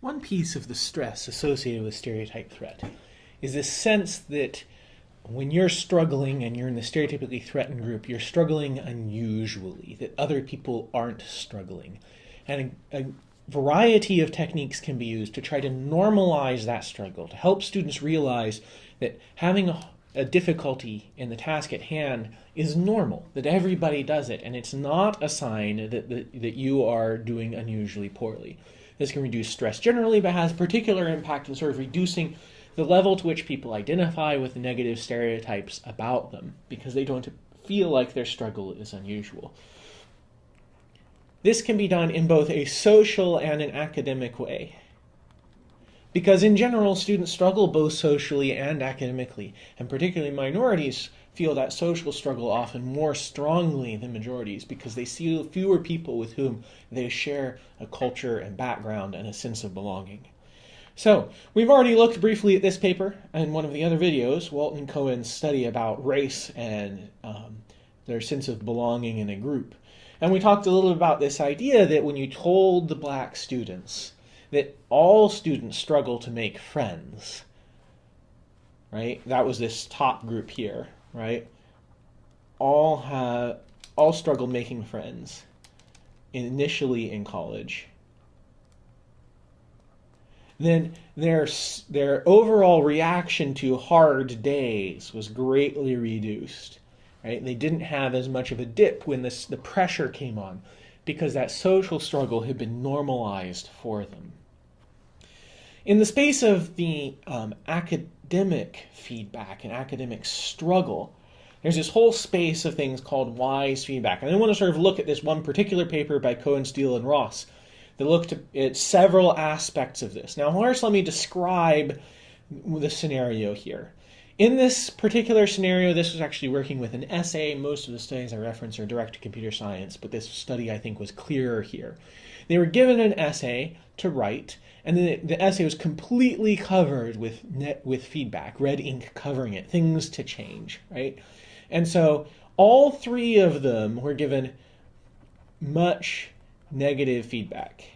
One piece of the stress associated with stereotype threat is this sense that when you're struggling and you're in the stereotypically threatened group, you're struggling unusually, that other people aren't struggling. And a variety of techniques can be used to try to normalize that struggle, to help students realize that having a difficulty in the task at hand is normal, that everybody does it, and it's not a sign that you are doing unusually poorly. This can reduce stress generally, but has particular impact in sort of reducing the level to which people identify with negative stereotypes about them, because they don't feel like their struggle is unusual. This can be done in both a social and an academic way. Because in general, students struggle both socially and academically, and particularly minorities feel that social struggle often more strongly than majorities because they see fewer people with whom they share a culture and background and a sense of belonging. So, we've already looked briefly at this paper in one of the other videos, Walton and Cohen's study about race and their sense of belonging in a group. And we talked a little about this idea that when you told the black students that all students struggle to make friends, right? That was this top group here, right? All struggle making friends initially in college. Then their overall reaction to hard days was greatly reduced, right? They didn't have as much of a dip when the pressure came on because that social struggle had been normalized for them. In the space of the academic feedback and academic struggle, there's this whole space of things called wise feedback. And I want to sort of look at this one particular paper by Cohen, Steele, and Ross that looked at several aspects of this. Now, first, let me describe the scenario here. In this particular scenario, this was actually working with an essay. Most of the studies I reference are direct to computer science, but this study I think was clearer here. They were given an essay to write, and then the essay was completely covered with feedback, red ink covering it, things to change, right? And so all three of them were given much negative feedback,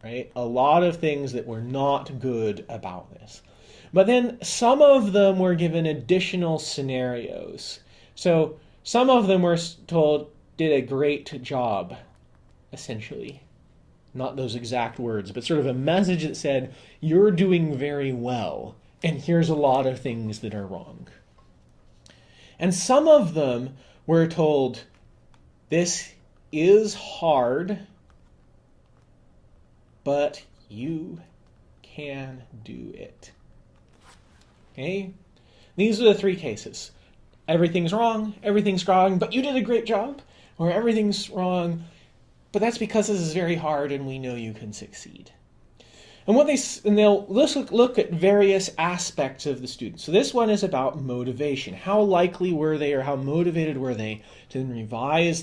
right? A lot of things that were not good about this. But then some of them were given additional scenarios. So some of them were told, did a great job, essentially. Not those exact words, but sort of a message that said, you're doing very well, and here's a lot of things that are wrong. And some of them were told, this is hard, but you can do it. Okay? These are the three cases. Everything's wrong, but you did a great job, or everything's wrong, but that's because this is very hard and we know you can succeed. And they'll look at various aspects of the student. So this one is about motivation. How likely were they or how motivated were they to revise